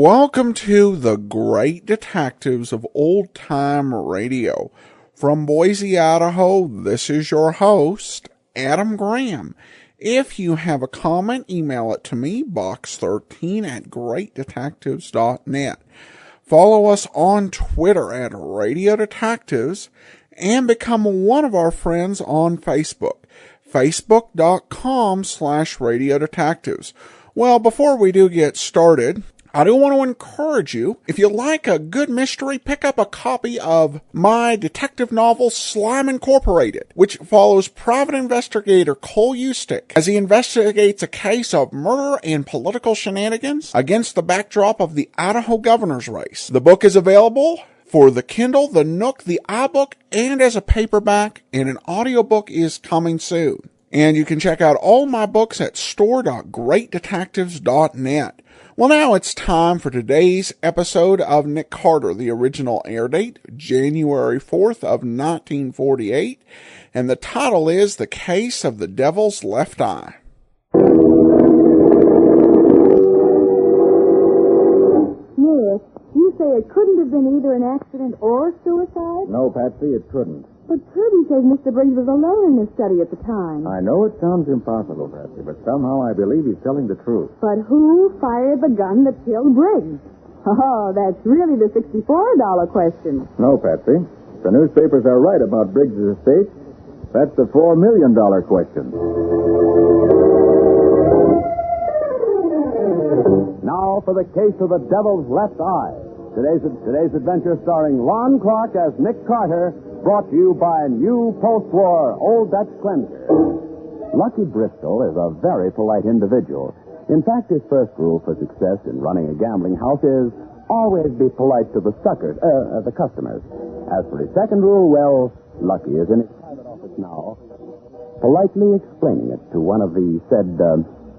Welcome to the Great Detectives of Old Time Radio. From Boise, Idaho, this is your host, Adam Graham. If you have a comment, email it to me, box13@greatdetectives.net. Follow us on Twitter at Radio Detectives and become one of our friends on Facebook, facebook.com/Radio Detectives. Well, before we do get started, I do want to encourage you, if you like a good mystery, pick up a copy of my detective novel, Slime Incorporated, which follows private investigator Cole Eustick as he investigates a case of murder and political shenanigans against the backdrop of the Idaho governor's race. The book is available for the Kindle, the Nook, the iBook, and as a paperback, and an audiobook is coming soon. And you can check out all my books at store.greatdetectives.net. Well, now it's time for today's episode of Nick Carter, the original air date, January 4th of 1948, and the title is The Case of the Devil's Left Eye. Yes, you say it couldn't have been either an accident or suicide? No, Patsy, it couldn't. But Kirby says Mr. Briggs was alone in his study at the time. I know it sounds impossible, Patsy, but somehow I believe he's telling the truth. But who fired the gun that killed Briggs? Oh, that's really the $64 question. No, Patsy. The newspapers are right about Briggs' estate. That's the $4 million question. Now for the case of the Devil's Left Eye. Today's adventure starring Lon Clark as Nick Carter, brought to you by new post-war Old Dutch cleanser. Lucky Bristol is a very polite individual. In fact, his first rule for success in running a gambling house is always be polite to the customers. As for his second rule, well, Lucky is in his private office now, politely explaining it to one of the said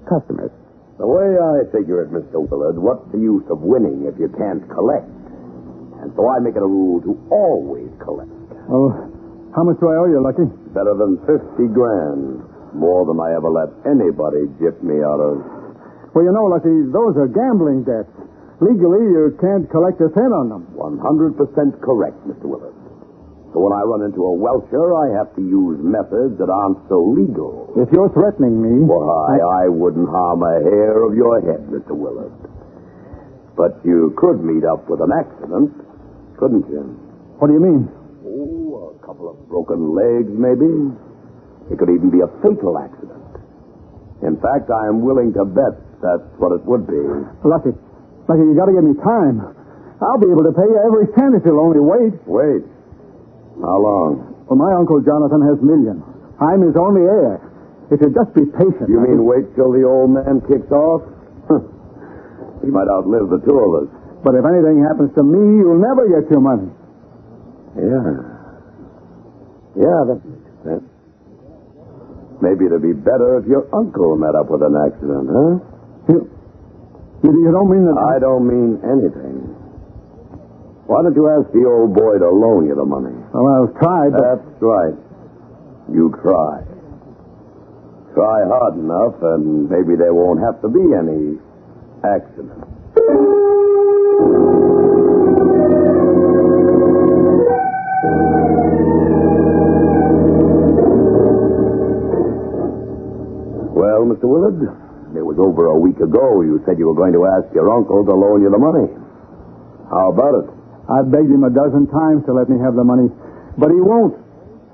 customers. The way I figure it, Mr. Willard, what's the use of winning if you can't collect? And so I make it a rule to always collect. Oh, how much do I owe you, Lucky? Better than 50 grand. More than I ever let anybody gyp me out of. Well, you know, Lucky, those are gambling debts. Legally, you can't collect a cent on them. 100% correct, Mr. Willard. So when I run into a welcher, I have to use methods that aren't so legal. If you're threatening me... Why, I wouldn't harm a hair of your head, Mr. Willard. But you could meet up with an accident, couldn't you? What do you mean? Oh, a couple of broken legs, maybe. It could even be a fatal accident. In fact, I am willing to bet that's what it would be. Lucky, you gotta give me time. I'll be able to pay you every cent if you'll only wait. Wait. How long? Well, my Uncle Jonathan has millions. I'm his only heir. If you'll just be patient... You mean wait till the old man kicks off? He might outlive the two of us. But if anything happens to me, you'll never get your money. Yeah, that makes sense. Maybe it'd be better if your uncle met up with an accident, huh? You don't mean that... I don't mean anything. Why don't you ask the old boy to loan you the money? Well, I'll try, but... That's right. You try. Try hard enough, and maybe there won't have to be any accident. Well, Mr. Willard, it was over a week ago you said you were going to ask your uncle to loan you the money. How about it? I've begged him a dozen times to let me have the money, but he won't.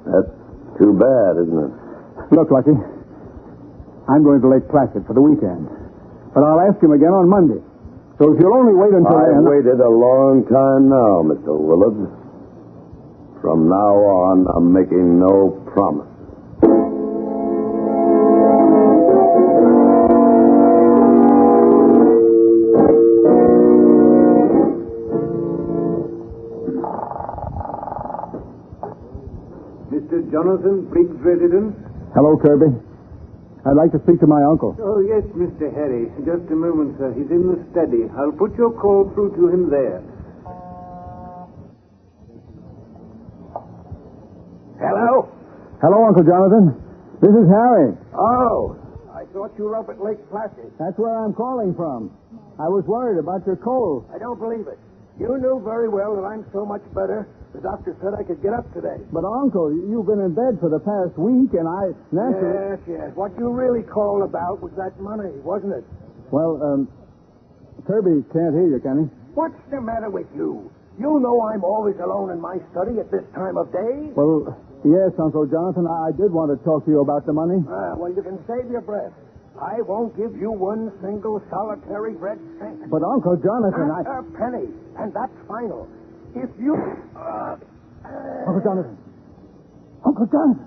That's too bad, isn't it? Look, Lucky, I'm going to Lake Placid for the weekend, but I'll ask him again on Monday. So if you'll only wait until then... I've waited a long time now, Mr. Willard. From now on, I'm making no promise. Mr. Jonathan Briggs' residence? Hello, Kirby. I'd like to speak to my uncle. Oh, yes, Mr. Harry. Just a moment, sir. He's in the study. I'll put your call through to him there. Hello? Hello, Uncle Jonathan. This is Harry. Oh, I thought you were up at Lake Placid. That's where I'm calling from. I was worried about your cold. I don't believe it. You knew very well that I'm so much better. The doctor said I could get up today. But, Uncle, you've been in bed for the past week, and I naturally... Yes. What you really called about was that money, wasn't it? Well, Kirby can't hear you, can he? What's the matter with you? You know I'm always alone in my study at this time of day. Well, yes, Uncle Jonathan, I did want to talk to you about the money. Well, you can save your breath. I won't give you one single solitary red cent. But, Uncle Jonathan, Not a penny, and that's final. If you... Uncle Jonathan! Uncle Jonathan!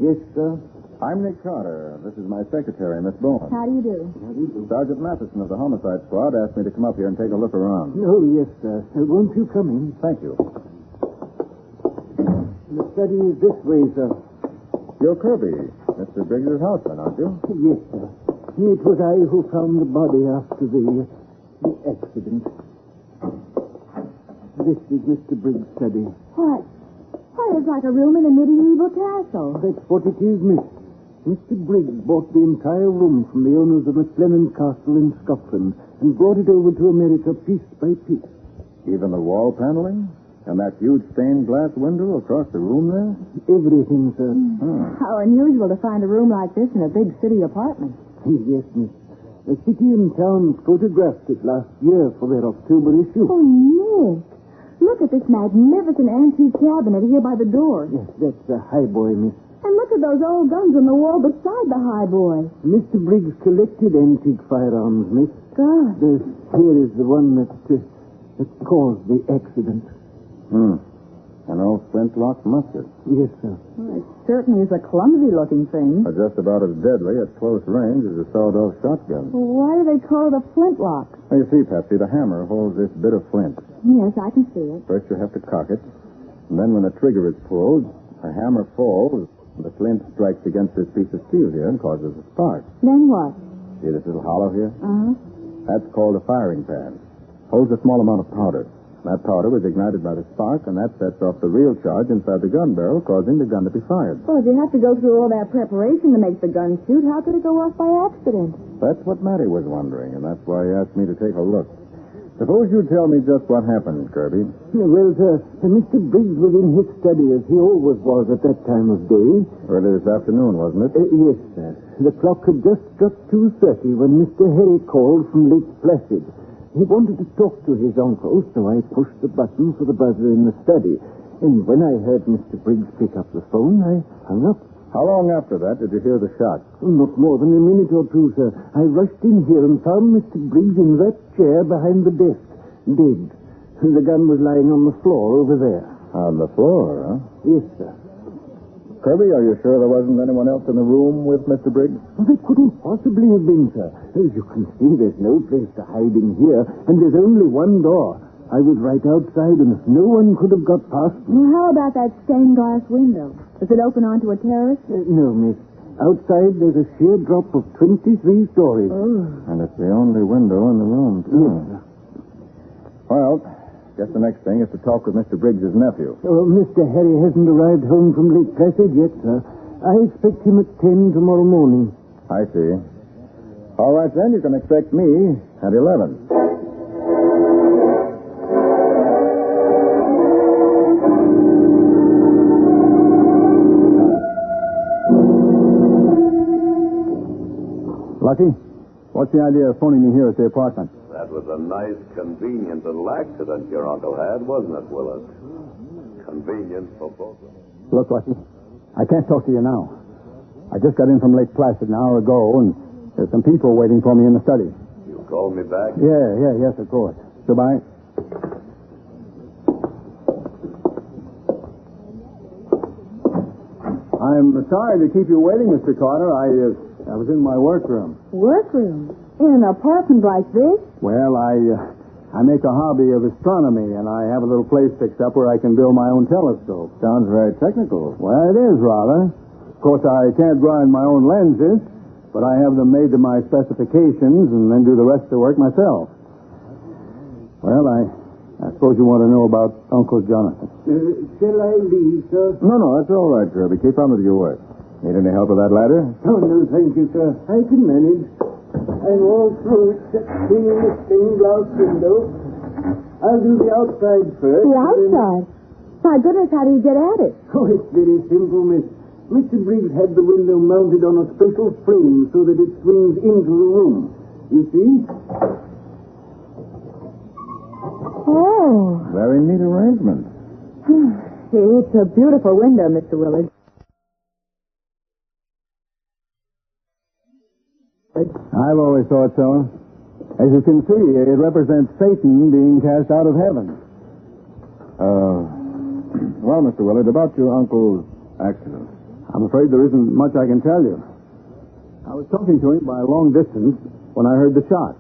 Yes, sir. I'm Nick Carter. This is my secretary, Miss Bowen. How do you do? Sergeant Matheson of the Homicide Squad asked me to come up here and take a look around. Oh, yes, sir. Won't you come in? Thank you. The study is this way, sir. You're Kirby, Mr. Briggs' houseman, aren't you? Yes, sir. It was I who found the body after the accident. This is Mr. Briggs' study. What? Why, it's like a room in a medieval castle. That's what it is, miss. Mr. Briggs bought the entire room from the owners of McLennan Castle in Scotland and brought it over to America piece by piece. Even the wall paneling? And that huge stained glass window across the room there? Everything, sir. How unusual to find a room like this in a big city apartment. Yes, miss. The city and town photographed it last year for their October issue. Oh, Nick. Look at this magnificent antique cabinet here by the door. Yes, that's a highboy, miss. And look at those old guns on the wall beside the highboy. Mr. Briggs collected antique firearms, miss. God. Here is the one that caused the accident. An old flintlock musket. Yes, sir. Well, it certainly is a clumsy-looking thing. Just about as deadly at close range as a sawed-off shotgun. Well, why do they call it a flintlock? Well, you see, Patsy, the hammer holds this bit of flint. Yes, I can see it. First you have to cock it, and then when the trigger is pulled, the hammer falls, and the flint strikes against this piece of steel here and causes a spark. Then what? See this little hollow here? Uh-huh. That's called a firing pan. Holds a small amount of powder. That powder was ignited by the spark, and that sets off the real charge inside the gun barrel, causing the gun to be fired. Well, if you have to go through all that preparation to make the gun shoot, how could it go off by accident? That's what Matty was wondering, and that's why he asked me to take a look. Suppose you tell me just what happened, Kirby. Well, sir, Mr. Briggs was in his study, as he always was at that time of day. Early this afternoon, wasn't it? Yes, sir. The clock had just struck 2:30 when Mr. Harry called from Lake Placid. He wanted to talk to his uncle, so I pushed the button for the buzzer in the study. And when I heard Mr. Briggs pick up the phone, I hung up. How long after that did you hear the shot? Not more than a minute or two, sir. I rushed in here and found Mr. Briggs in that chair behind the desk, dead. The gun was lying on the floor over there. On the floor, huh? Yes, sir. Kirby, are you sure there wasn't anyone else in the room with Mr. Briggs? Well, it couldn't possibly have been, sir. As you can see, there's no place to hide in here, and there's only one door. I was right outside, and no one could have got past me. Well, how about that stained glass window? Does it open onto a terrace? No, miss. Outside, there's a sheer drop of 23 stories. Oh. And it's the only window in the room, too. Yes, sir. Well, guess the next thing is to talk with Mr. Briggs' nephew. Oh, Mr. Harry hasn't arrived home from Lake Placid yet, sir. I expect him at 10 tomorrow morning. I see. All right, then, you can expect me at 11. Lucky, what's the idea of phoning me here at the apartment? That was a nice, convenient little accident your uncle had, wasn't it, Willis? Convenient for both of us. Look, Lucky, I can't talk to you now. I just got in from Lake Placid an hour ago, and there's some people waiting for me in the study. You called me back? Yes, of course. Goodbye. I'm sorry to keep you waiting, Mr. Carter. I was in my workroom. Workroom? In an apartment like this? Well, I make a hobby of astronomy, and I have a little place fixed up where I can build my own telescope. Sounds very technical. Well, it is, rather. Of course, I can't grind my own lenses, but I have them made to my specifications and then do the rest of the work myself. Well, I suppose you want to know about Uncle Jonathan. Shall I leave, sir? No, that's all right, Kirby. Keep on with your work. Need any help with that ladder? Oh, no, thank you, sir. I can manage. I'm all through except cleaning the stained glass window. I'll do the outside first. The outside? My goodness, how do you get at it? Oh, it's very simple, miss. Mr. Briggs had the window mounted on a special frame so that it swings into the room. You see? Oh. Very neat arrangement. It's a beautiful window, Mr. Willard. I've always thought so. As you can see, it represents Satan being cast out of heaven. Well, Mr. Willard, about your uncle's accident. I'm afraid there isn't much I can tell you. I was talking to him by a long distance when I heard the shot.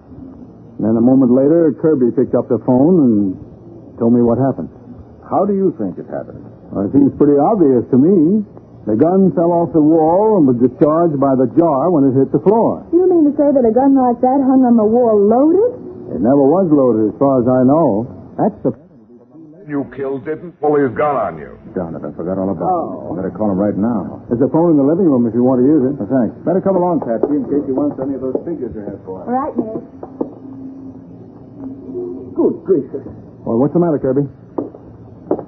And then a moment later, Kirby picked up the phone and told me what happened. How do you think it happened? Well, it seems pretty obvious to me. The gun fell off the wall and was discharged by the jar when it hit the floor. You mean to say that a gun like that hung on the wall loaded? It never was loaded, as far as I know. That's the... You killed didn't pull his gun on you. Darn it, I forgot all about it. Better call him right now. There's a phone in the living room if you want to use it. Thanks. Better come along, Patsy, in case you want any of those figures you have for us. All right, Nick. Good gracious. Well, what's the matter, Kirby?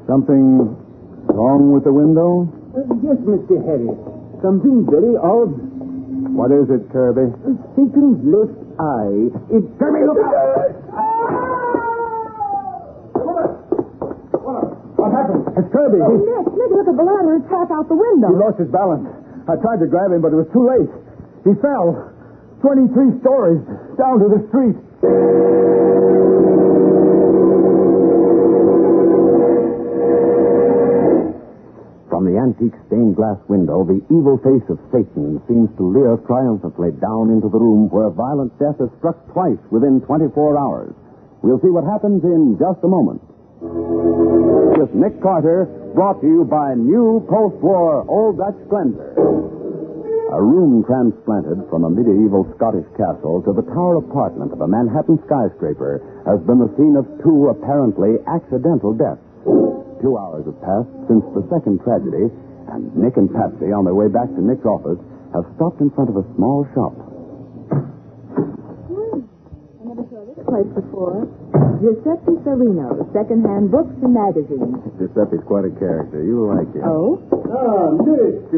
Something wrong with the window? Yes, Mr. Harry. Something very odd. What is it, Kirby? Satan's left eye. It... Kirby, look out! What happened? It's Kirby. Oh, Nick, look at the ladder. It's half out the window. He lost his balance. I tried to grab him, but it was too late. He fell 23 stories down to the street. From the antique stained glass window, the evil face of Satan seems to leer triumphantly down into the room where violent death has struck twice within 24 hours. We'll see what happens in just a moment. With Nick Carter, brought to you by new post-war Old Dutch Cleanser. A room transplanted from a medieval Scottish castle to the tower apartment of a Manhattan skyscraper has been the scene of two apparently accidental deaths. 2 hours have passed since the second tragedy, and Nick and Patsy, on their way back to Nick's office, have stopped in front of a small shop. I never saw this place before. Giuseppe Serino, second-hand books and magazines. Giuseppe's quite a character. You'll like him. Oh? Ah, Nick.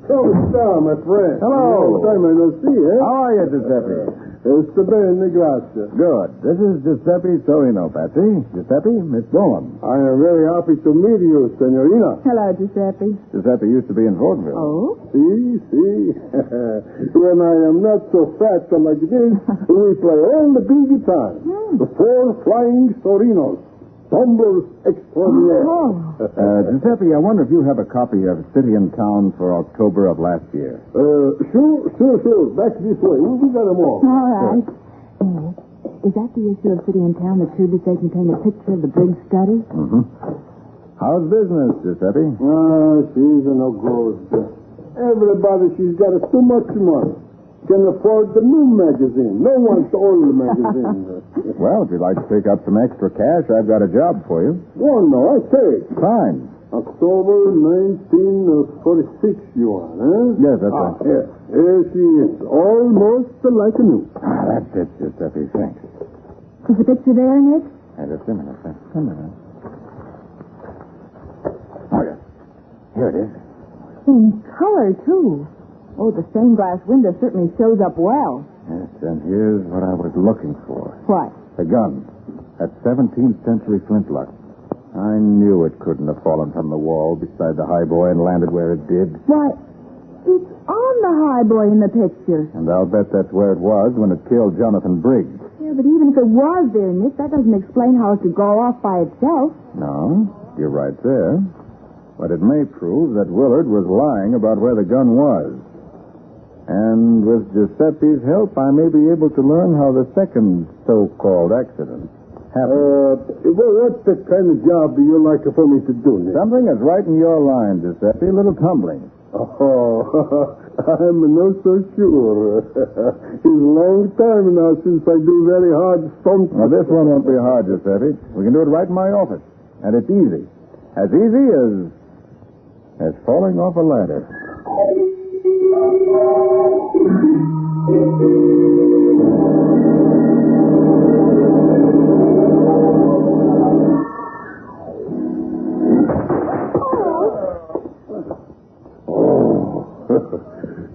Come star, my friend. Hello. Long time I no see, eh? How are you, Giuseppe? Sta bene, grazie. Good. This is Giuseppe Sorino, Patsy. Giuseppe, Miss Bowen. I am very happy to meet you, Senorina. Hello, Giuseppe. Giuseppe used to be in vaudeville. Oh? See. When I am not so fat like this, we play all the big time. The four flying Sorinos. Tumblers extraordinaire. Oh. Giuseppe, I wonder if you have a copy of City and Town for October of last year. Sure. Back this way. We got them all. All right. Is that the issue of City and Town that truly say contain a picture of the Briggs study? Mm-hmm. How's business, Giuseppe? She's no good. Everybody, she's got too much money. Can afford the new magazine. No one's old magazine. Well, if you'd like to pick up some extra cash, I've got a job for you. Oh, no, I take. Fine. October 1946 you are, eh? Yes, that's right. Here she is. Almost like a new. That's it, Giuseppe. Thanks. Is the picture there, Nick? Just a minute. Oh, yes. Here it is. In color, too. Oh, the stained glass window certainly shows up well. Yes, and here's what I was looking for. What? The gun. That 17th century flintlock. I knew it couldn't have fallen from the wall beside the highboy and landed where it did. Why, it's on the highboy in the picture. And I'll bet that's where it was when it killed Jonathan Briggs. Yeah, but even if it was there, Nick, that doesn't explain how it could go off by itself. No, you're right there. But it may prove that Willard was lying about where the gun was. And with Giuseppe's help, I may be able to learn how the second so-called accident happened. What kind of job do you like for me to do, Nick? Something that's right in your line, Giuseppe. A little tumbling. Oh, I'm not so sure. It's a long time now since I do very hard stunts. Well, this one won't be hard, Giuseppe. We can do it right in my office. And it's easy. As easy as falling off a ladder.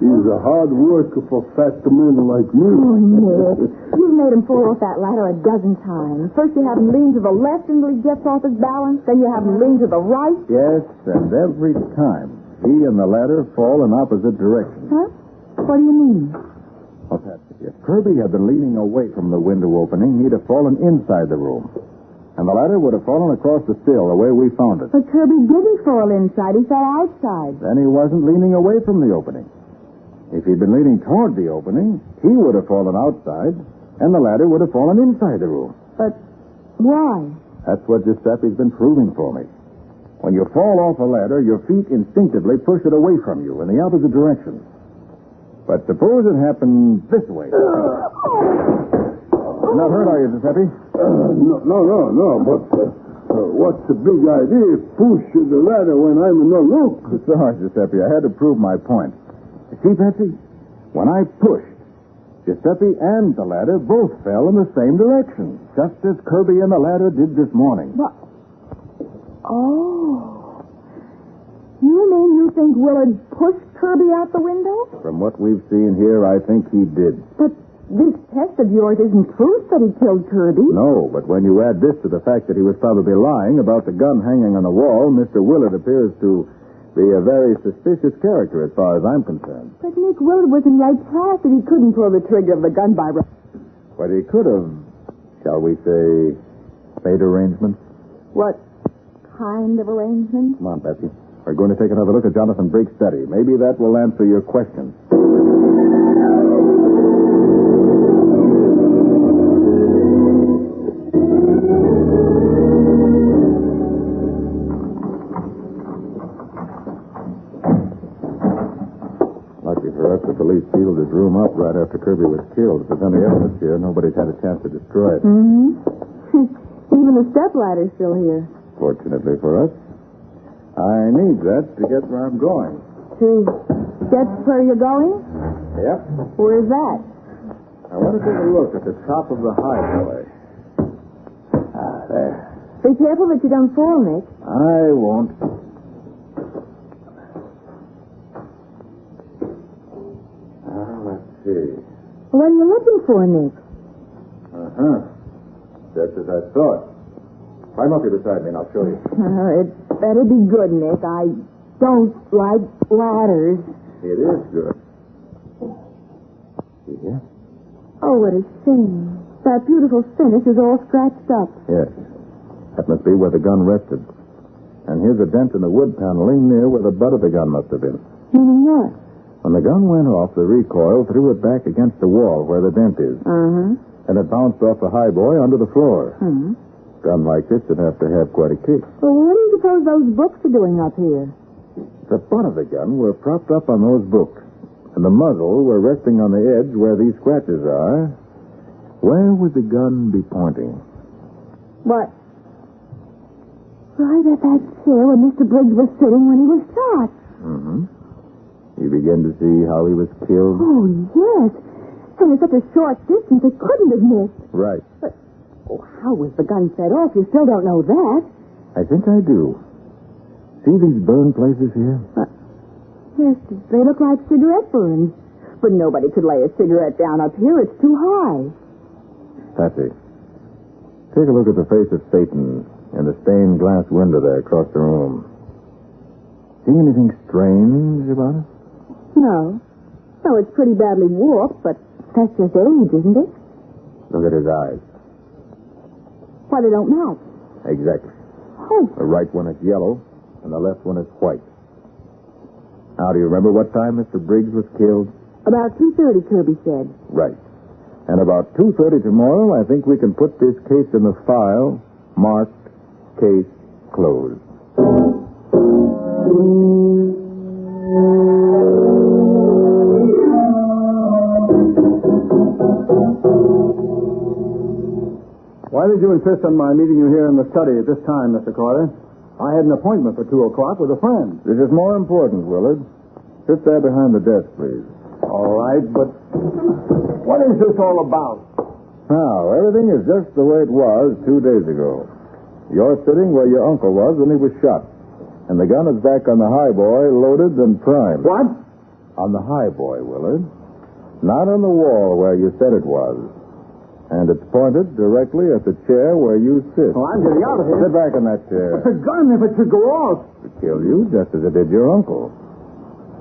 He's a hard worker for fat men like me. Oh, Nick. You've made him fall off that ladder a dozen times. First you have him lean to the left until he gets off his balance. Then you have him lean to the right. Yes, and every time he and the ladder fall in opposite directions. Huh? What do you mean? Well, Patsy, if Kirby had been leaning away from the window opening, he'd have fallen inside the room. And the ladder would have fallen across the sill the way we found it. But Kirby didn't fall inside. He fell outside. Then he wasn't leaning away from the opening. If he'd been leaning toward the opening, he would have fallen outside, and the ladder would have fallen inside the room. But why? That's what Giuseppe's been proving for me. When you fall off a ladder, your feet instinctively push it away from you in the opposite direction. But suppose it happened this way. You're not hurt, are you, Giuseppe? No. But what's the big idea? Push the ladder when I'm in no look. Sorry, Giuseppe. I had to prove my point. You see, Patsy? When I pushed, Giuseppe and the ladder both fell in the same direction, just as Kirby and the ladder did this morning. What? Oh. You mean you think Willard pushed Kirby out the window? From what we've seen here, I think he did. But this test of yours isn't proof that he killed Kirby. No, but when you add this to the fact that he was probably lying about the gun hanging on the wall, Mr. Willard appears to be a very suspicious character as far as I'm concerned. But Nick Willard was in right class that he couldn't pull the trigger of the gun by... But he could have, shall we say, made arrangements. What kind of arrangements? Come on, Patsy. We're going to take another look at Jonathan Briggs' study. Maybe that will answer your question. The police sealed his room up right after Kirby was killed. If there's any evidence here, nobody's had a chance to destroy it. Mm-hmm. Even the stepladder's still here. Fortunately for us. I need that to get where I'm going. To get where you're going? Yep. Where's that? I want to take a look at the top of the highway. There. Be careful that you don't fall, Nick. I won't. Let's see. What are you looking for, Nick? Just as I thought. Climb up here beside me and I'll show you. It better be good, Nick. I don't like ladders. It is good. See here? Oh, what a shame. That beautiful finish is all scratched up. Yes. That must be where the gun rested. And here's a dent in the wood paneling near where the butt of the gun must have been. Meaning what? When the gun went off, the recoil threw it back against the wall where the dent is. And it bounced off the highboy onto the floor. A gun like this would have to have quite a kick. Well, what do you suppose those books are doing up here? The butt of the gun were propped up on those books, and the muzzle were resting on the edge where these scratches are. Where would the gun be pointing? What? Right at that chair where Mr. Briggs was sitting when he was shot. You begin to see how he was killed? Oh, yes. And in such a short distance, it couldn't have missed. Right. But, how was the gun set off? You still don't know that. I think I do. See these burn places here? Yes, they look like cigarette burns. But nobody could lay a cigarette down up here. It's too high. Patsy, take a look at the face of Satan in the stained glass window there across the room. See anything strange about it? No. No, it's pretty badly warped, but that's just age, isn't it? Look at his eyes. Why, they don't melt. Exactly. Oh. The right one is yellow, and the left one is white. Now, do you remember what time Mr. Briggs was killed? About 2:30, Kirby said. Right. And about 2:30 tomorrow, I think we can put this case in the file, marked case closed. Why did you insist on my meeting you here in the study at this time, Mr. Carter? I had an appointment for 2 o'clock with a friend. This is more important, Willard. Sit there behind the desk, please. All right, but what is this all about? Now, everything is just the way it was 2 days ago. You're sitting where your uncle was when he was shot. And the gun is back on the highboy, loaded and primed. What? On the highboy, Willard. Not on the wall where you said it was. And it's pointed directly at the chair where you sit. Oh, I'm getting out of here. Sit back in that chair. But the gun, if it should go off. To kill you, just as it did your uncle.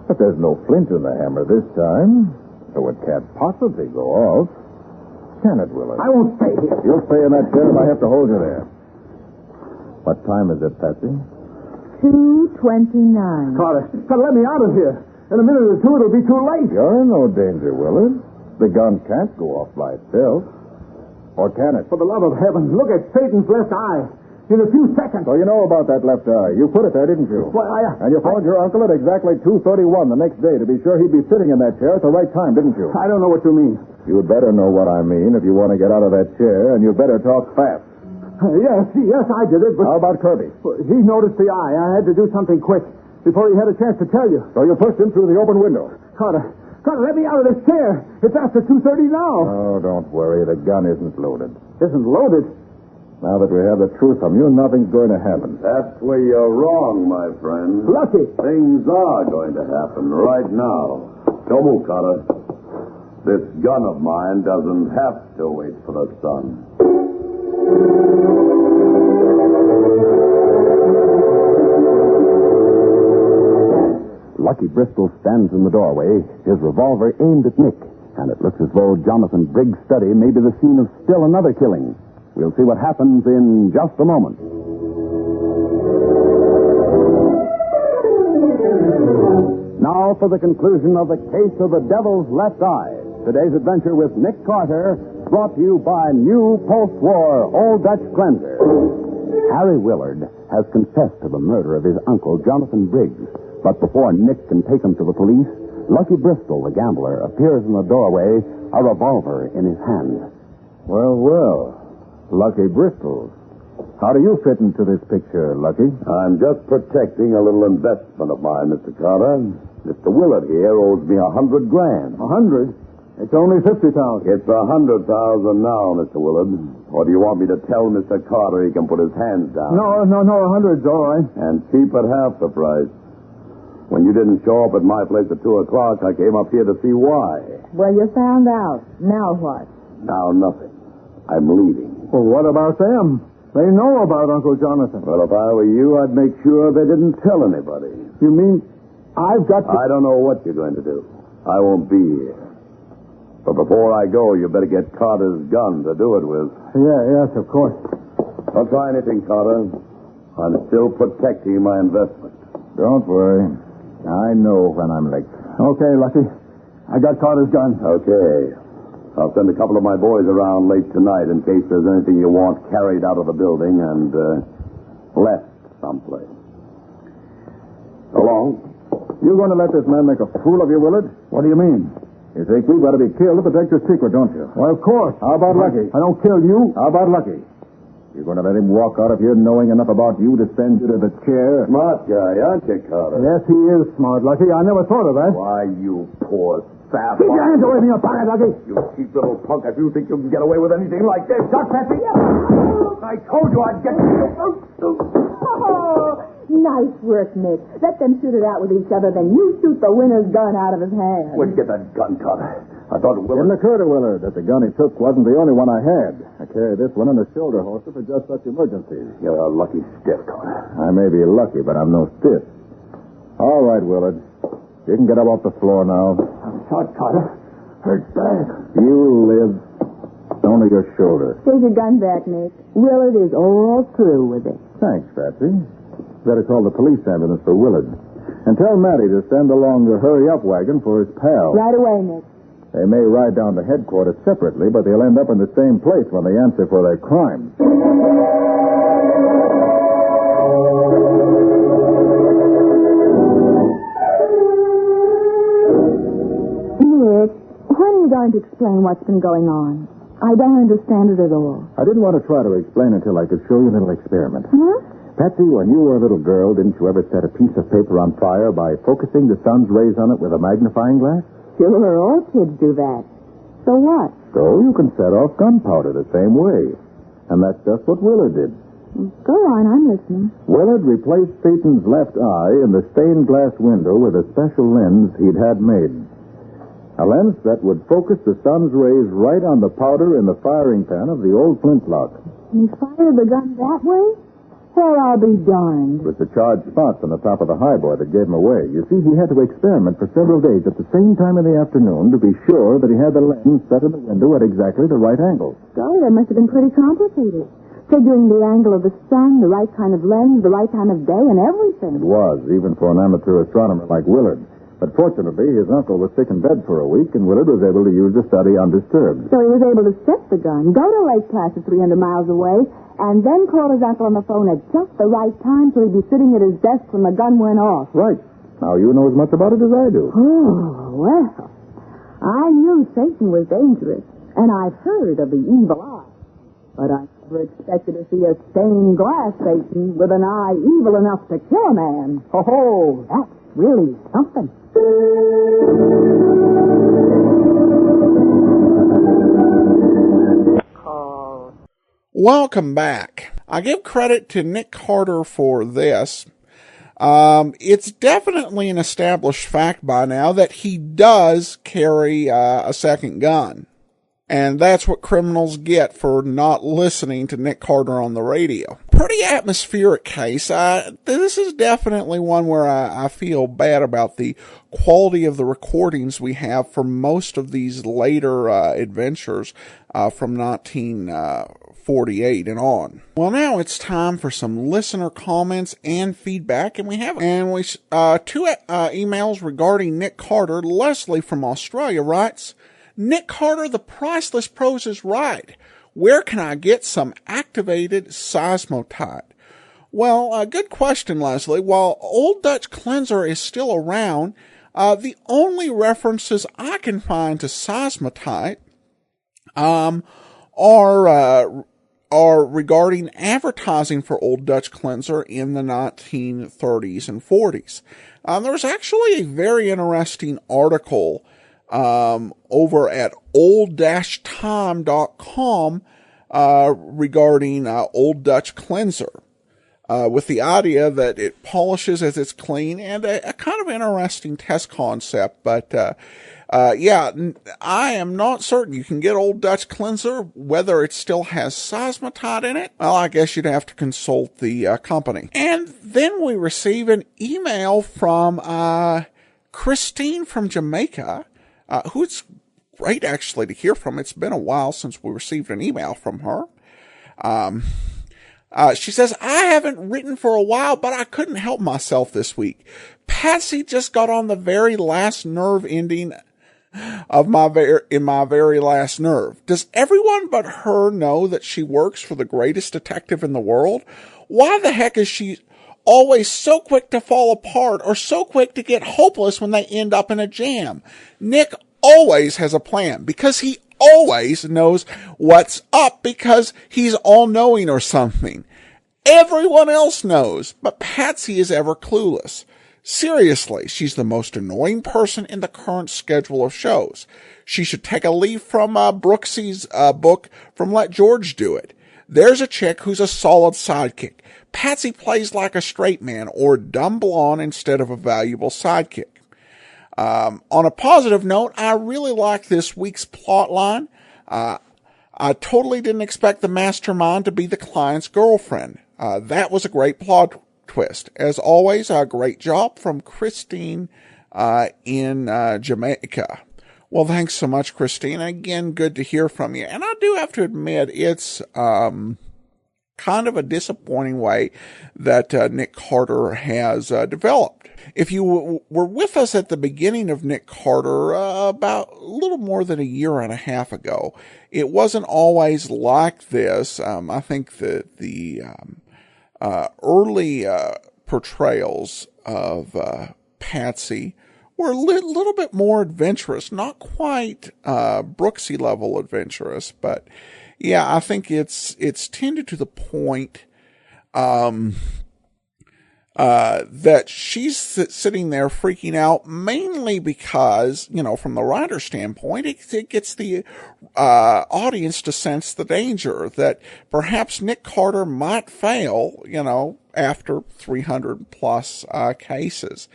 But there's no flint in the hammer this time, so it can't possibly go off. Can it, Willard? I won't stay here. You'll stay in that chair if I have to hold you there. What time is it, Patsy? 2:29. Carter, let me out of here. In a minute or two, it'll be too late. You're in no danger, Willard. The gun can't go off by itself. Or can it? For the love of heaven, look at Satan's left eye. In a few seconds. So you know about that left eye. You put it there, didn't you? Well, And you phoned your uncle at exactly 2:31 the next day to be sure he'd be sitting in that chair at the right time, didn't you? I don't know what you mean. You'd better know what I mean if you want to get out of that chair, and you better talk fast. Yes, I did it, but... How about Kirby? He noticed the eye. I had to do something quick before he had a chance to tell you. So you pushed him through the open window. Carter, let me out of this chair. It's after 2:30 now. Oh, don't worry. The gun isn't loaded. Isn't loaded? Now that we have the truth from you, nothing's going to happen. That's where you're wrong, my friend. Lucky. Things are going to happen right now. Don't move, Carter. This gun of mine doesn't have to wait for the sun. Lucky Bristol stands in the doorway, his revolver aimed at Nick, and it looks as though Jonathan Briggs' study may be the scene of still another killing. We'll see what happens in just a moment. Now for the conclusion of the case of the Devil's Left Eye. Today's adventure with Nick Carter, brought to you by new post-war Old Dutch Cleanser. Harry Willard has confessed to the murder of his uncle, Jonathan Briggs. But before Nick can take him to the police, Lucky Bristol, the gambler, appears in the doorway, a revolver in his hand. Well. Lucky Bristol. How do you fit into this picture, Lucky? I'm just protecting a little investment of mine, Mr. Carter. Mr. Willard here owes me $100,000. 100? It's only 50,000. It's 100,000 now, Mr. Willard. Or do you want me to tell Mr. Carter he can put his hands down? No, 100's all right. And keep it half the price. When you didn't show up at my place at 2 o'clock, I came up here to see why. Well, you found out. Now what? Now nothing. I'm leaving. Well, what about them? They know about Uncle Jonathan. Well, if I were you, I'd make sure they didn't tell anybody. You mean I've got to... I don't know what you're going to do. I won't be here. But before I go, you better get Carter's gun to do it with. Yes, of course. Don't try anything, Carter. I'm still protecting my investment. Don't worry. I know when I'm licked. Okay, Lucky. I got Carter's gun. Okay. I'll send a couple of my boys around late tonight in case there's anything you want carried out of the building and left someplace. So long. You going to let this man make a fool of you, Willard? What do you mean? You think we've got to be killed to protect your secret, don't you? Well, of course. How about Lucky? I don't kill you. How about Lucky? You're going to let him walk out of here knowing enough about you to send you to the chair? Smart guy, aren't you, Carter? Yes, he is smart, Lucky. I never thought of that. Why, you poor sap. Keep your hands away from your pocket, Lucky. You cheap little punk, if you think you can get away with anything like this. Duck, Patsy. I told you I'd get you. Oh, nice work, Nick. Let them shoot it out with each other, then you shoot the winner's gun out of his hand. Where'd you get that gun, Carter? I thought Didn't Willard... occur to Willard that the gun he took wasn't the only one I had. I carry this one in a shoulder holster for just such emergencies. You're a lucky stiff, Carter. I may be lucky, but I'm no stiff. All right, Willard. You can get up off the floor now. I'm shot, Carter. Hurt bad. You live. Only your shoulder. Take your gun back, Nick. Willard is all through with it. Thanks, Patsy. Better call the police ambulance for Willard. And tell Matty to send along the hurry-up wagon for his pal. Right away, Nick. They may ride down to headquarters separately, but they'll end up in the same place when they answer for their crime. Nick, when are you going to explain what's been going on? I don't understand it at all. I didn't want to try to explain until I could show you a little experiment. Huh? Patsy, when you were a little girl, didn't you ever set a piece of paper on fire by focusing the sun's rays on it with a magnifying glass? Sure, all kids do that. So what? So you can set off gunpowder the same way. And that's just what Willard did. Go on, I'm listening. Willard replaced Satan's left eye in the stained glass window with a special lens he'd had made. A lens that would focus the sun's rays right on the powder in the firing pan of the old flintlock. He fired the gun that way? Well, I'll be darned. It was the charged spots on the top of the highboy that gave him away. You see, he had to experiment for several days at the same time in the afternoon to be sure that he had the lens set in the window at exactly the right angle. Golly, that must have been pretty complicated. Figuring the angle of the sun, the right kind of lens, the right time of day, and everything. It was, even for an amateur astronomer like Willard. But fortunately, his uncle was sick in bed for a week, and Willard was able to use the study undisturbed. So he was able to set the gun, go to Lake Placid 300 miles away, and then call his uncle on the phone at just the right time so he'd be sitting at his desk when the gun went off. Right. Now you know as much about it as I do. Oh, well, I knew Satan was dangerous, and I've heard of the evil eye. But I never expected to see a stained glass Satan with an eye evil enough to kill a man. Oh, that's really something. Welcome back. I give credit to Nick Carter for this. It's definitely an established fact by now that he does carry a second gun. And that's what criminals get for not listening to Nick Carter on the radio. Pretty atmospheric case. This is definitely one where I feel bad about the quality of the recordings we have for most of these later adventures from 1948 and on. Well, now it's time for some listener comments and feedback, and we have two emails regarding Nick Carter. Leslie from Australia writes, Nick Carter, the priceless prose is right. Where can I get some activated seismotite? Well, good question, Leslie. While Old Dutch Cleanser is still around, the only references I can find to seismotite are regarding advertising for Old Dutch Cleanser in the 1930s and 40s. There was actually a very interesting article over at old-time.com regarding Old Dutch Cleanser, with the idea that it polishes as it's clean, and a kind of interesting test concept. But yeah, I am not certain. You can get Old Dutch Cleanser, whether it still has seismotite in it. Well, I guess you'd have to consult the company. And then we receive an email from Christine from Jamaica, who it's great actually to hear from. It's been a while since we received an email from her. She says, I haven't written for a while, but I couldn't help myself this week. Patsy just got on the very last nerve ending of my very last nerve. Does everyone but her know that she works for the greatest detective in the world? Why the heck is she always so quick to fall apart or so quick to get hopeless when they end up in a jam? Nick always has a plan because he always knows what's up because he's all-knowing or something. Everyone else knows, but Patsy is ever clueless. Seriously, she's the most annoying person in the current schedule of shows. She should take a leaf from Brooksy's book from Let George Do It. There's a chick who's a solid sidekick. Patsy plays like a straight man or dumb blonde instead of a valuable sidekick. On a positive note, I really like this week's plot line. I totally didn't expect the mastermind to be the client's girlfriend. That was a great plot twist. As always, a great job from Christine in Jamaica. Well, thanks so much, Christine. Again, good to hear from you. And I do have to admit, it's kind of a disappointing way that Nick Carter has developed. If you were with us at the beginning of Nick Carter about a little more than a year and a half ago, it wasn't always like this. I think that the early portrayals of Patsy were a little bit more adventurous, not quite Brooksy level adventurous, but yeah, I think it's tended to the point that she's sitting there freaking out, mainly because, from the writer's standpoint, it gets the audience to sense the danger that perhaps Nick Carter might fail, after 300 plus cases.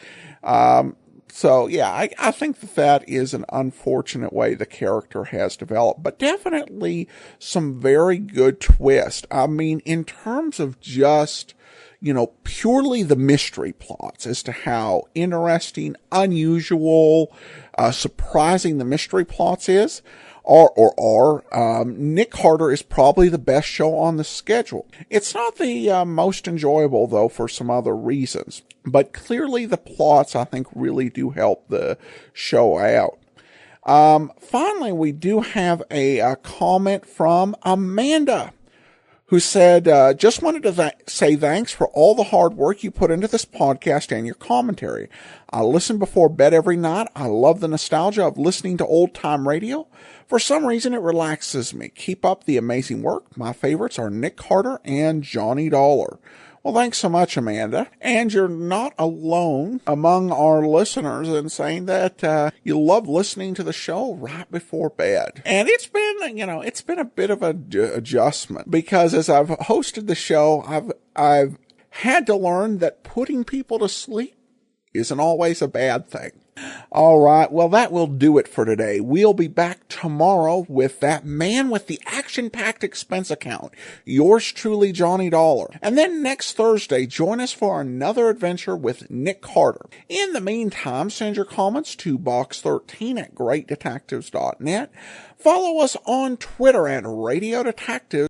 So, yeah, I think that is an unfortunate way the character has developed, but definitely some very good twist. I mean, in terms of just, purely the mystery plots as to how interesting, unusual, surprising the mystery plots is, Nick Carter is probably the best show on the schedule. It's not the most enjoyable, though, for some other reasons. But clearly the plots, I think, really do help the show out. Finally, we do have a comment from Amanda, who said, just wanted to say thanks for all the hard work you put into this podcast and your commentary. I listen before bed every night. I love the nostalgia of listening to old-time radio. For some reason, it relaxes me. Keep up the amazing work. My favorites are Nick Carter and Johnny Dollar. Well, thanks so much, Amanda. And you're not alone among our listeners in saying that you love listening to the show right before bed. And it's been a bit of an adjustment, because as I've hosted the show, I've had to learn that putting people to sleep isn't always a bad thing. All right, well, that will do it for today. We'll be back tomorrow with That Man with the Action-Packed Expense Account. Yours truly, Johnny Dollar. And then next Thursday, join us for another adventure with Nick Carter. In the meantime, send your comments to box13@greatdetectives.net. Follow us on Twitter at Radio Detectives.